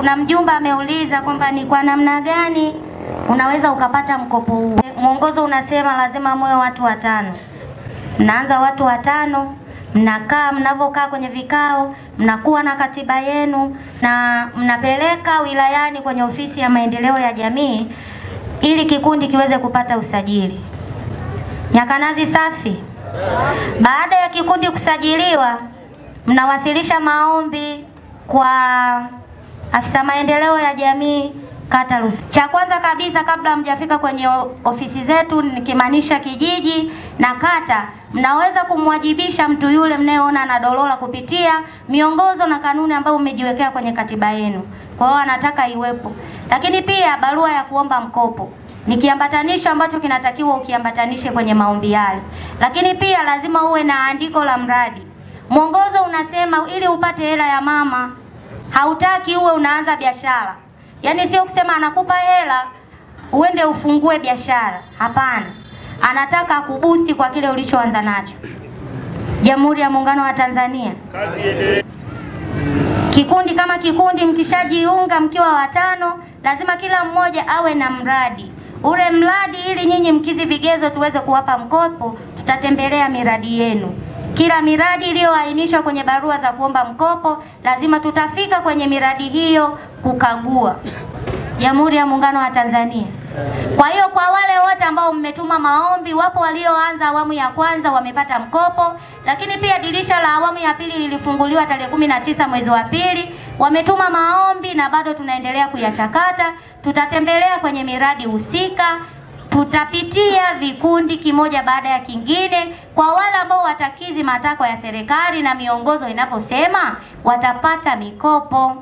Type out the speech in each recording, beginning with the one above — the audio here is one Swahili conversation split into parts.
Kuna mjumba ameuliza kwamba ni kwa namna gani unaweza ukapata mkopo huu. Mwongozo unasema lazima muwe watu 5. Mnaanza watu 5, mnakaa, mnavokaa kwenye vikao, mnakuwa na katiba yenu na mnapeleka wilayani kwenye ofisi ya maendeleo ya jamii ili kikundi kiweze kupata usajili. Nyakanazi safi. Baada ya kikundi kusajiliwa, mnawasilisha maombi kwa afisa maendeleo ya jamii kata Lusa. Cha kwanza kabisa kabla hamjafika kwenye ofisi zetu, nikimaanisha kijiji na kata, mnaweza kumwajibisha mtu yule mnayeona na dolola kupitia miongozo na kanuni ambayo umejiwekea kwenye katiba yenu. Kwa hiyo anataka iwepo. Lakini pia barua ya kuomba mkopo ni kiambatanisho ambacho kinatakiwa ukiambatanishe kwenye maombi yale. Lakini pia lazima uwe na andiko la mradi. Mwongozo unasema ili upate hela ya mama, hautaki uwe unaanza biashara. Yaani sio kusema anakupa hela uende ufungue biashara. Hapana. Anataka kubusti kwa kile ulichoanza nacho. Jamhuri ya Muungano wa Tanzania. Kikundi kama kikundi mkishajiunga mkiwa 5, lazima kila mmoja awe na mradi. Ule mradi ili nyinyi mkizi vigezo tuweze kuwapa mkopo, tutatembelea miradi yenu. Kila miradi iliyoainishwa kwenye barua za kuomba mkopo, lazima tutafika kwenye miradi hiyo kukagua. Jamhuri ya Muungano wa Tanzania. Kwa hiyo kwa wale wote ambao mmetuma maombi, wapo walioanza awamu ya kwanza wamepata mkopo, lakini pia dirisha la awamu ya pili lilifunguliwa tarehe 19 mwezi wa pili, wametuma maombi na bado tunaendelea kuyachakata. Tutatembelea kwenye miradi husika, tutapitia vikundi kimoja baada ya kingine. Kwa wale ambao watakizi matakwa ya serikali na miongozo inaposema, watapata mikopo.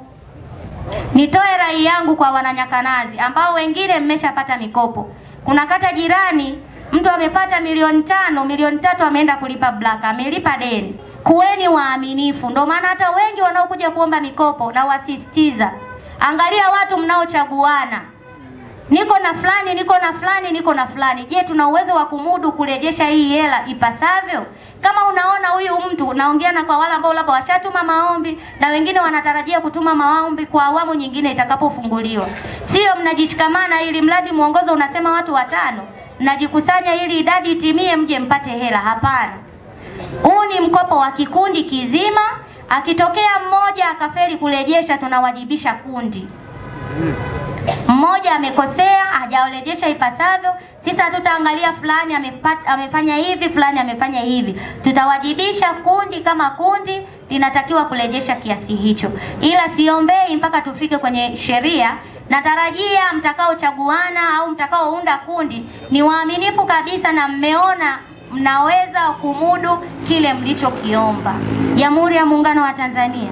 Nitoe rai yangu kwa wananyakanazi ambao wengine mmeshapata mikopo. Kuna kata jirani mtu amepata milioni 5, milioni 3 ameenda kulipa blaka, amelipa deni. Kuweni waaminifu. Ndio maana hata wengi wanaokuja kuomba mikopo na wasisitiza, angalia watu mnaochaguana. Niko na fulani, niko na fulani, niko na fulani. Je, tuna uwezo wa kumudu kurejesha hii hela ipasavyo? Kama unaona huyu mtu, naongea na kwa wale ambao labda washatuma maombi na wengine wanatarajia kutuma maombi kwa awamu nyingine itakapofunguliwa. Sio mnajishikamana ili mradi mwongozo unasema watu 5, mnajikusanya ili idadi itimie mje mpate hela. Hapana. Huu ni mkopo wa kikundi kizima. Akitokea mmoja akafeli kurejesha, tunawajibisha kundi. Mmoja amekosea, hajaorejesha ipasavyo, sisi hatutaangalia fulani amefanya hivi, fulani amefanya hivi. Tutawajibisha kundi kama kundi linatakiwa kurejesha kiasi hicho. Ila siombei mpaka tufike kwenye sheria. Natarajia mtakaochaguana au mtakaounda kundi ni waaminifu kabisa na mmeona mnaweza kumudu kile mlichokiomba. Jamhuri ya Muungano wa Tanzania.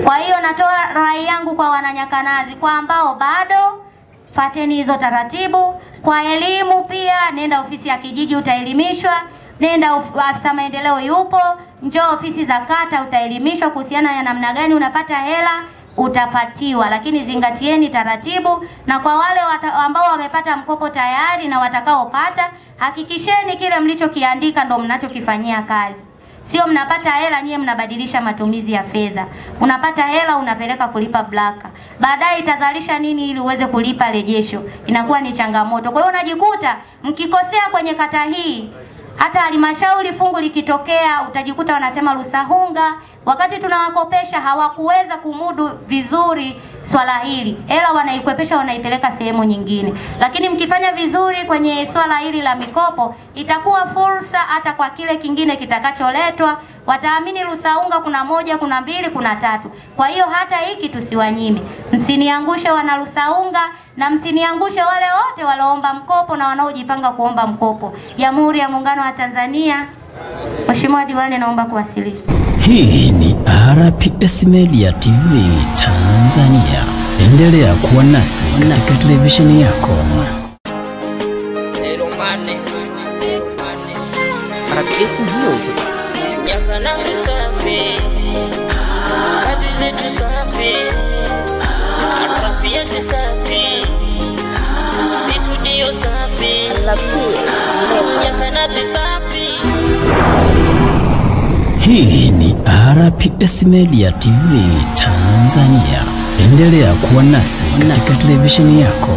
Kwa hiyo natoa rai yangu kwa wananyakanazi kwa ambao bado, fateni hizo taratibu. Kwa elimu pia, nenda ofisi ya kijiji utaelimishwa, nenda afisa maendeleo yupo, njoo ofisi za kata utaelimishwa kuhusiana na namna gani unapata hela, utapatiwa. Lakini zingatieni taratibu. Na kwa wale ambao wamepata mkopo tayari na watakaopata, hakikisheni kile mlichokiandika ndo mnachokifanyia kazi. Sio mnapata hela nyie mnabadilisha matumizi ya fedha. Unapata hela unapeleka kulipa blaka. Baadaye itazalisha nini ili uweze kulipa rejesho? Inakuwa ni changamoto. Kwa hiyo unajikuta mkikosea kwenye kata hii, hata halmashauri fungu likitokea utajikuta wanasema Lusahunga, wakati tunawakopesha hawakuweza kumudu vizuri swala hili. Hela wanaikwepesha wanaipeleka sehemu nyingine. Lakini mkifanya vizuri kwenye swala hili la mikopo, itakuwa fursa hata kwa kile kingine kitakacholetwa. Wataamini Lusahunga kuna 1, kuna 2, kuna 3. Kwa hiyo hata hiki tusiwanyime. Msiniangushe wana Lusahunga na msiniangushe wale wote walioomba mkopo na wanaojipanga kuomba mkopo. Jamhuri ya Muungano wa Tanzania. Mheshimiwa Diwani, naomba kuwasilisha. Hii ni RPS Media TV Tanzania. Endelea kuwa nasi katika televisheni yako. RPS Music. Nyakanazi safi, kazi zetu safi, RPS safi, studio safi, Nyakanazi safi. Hii ni RPS Media TV Tanzania. Endelea kuwa nasi katika televisheni yako.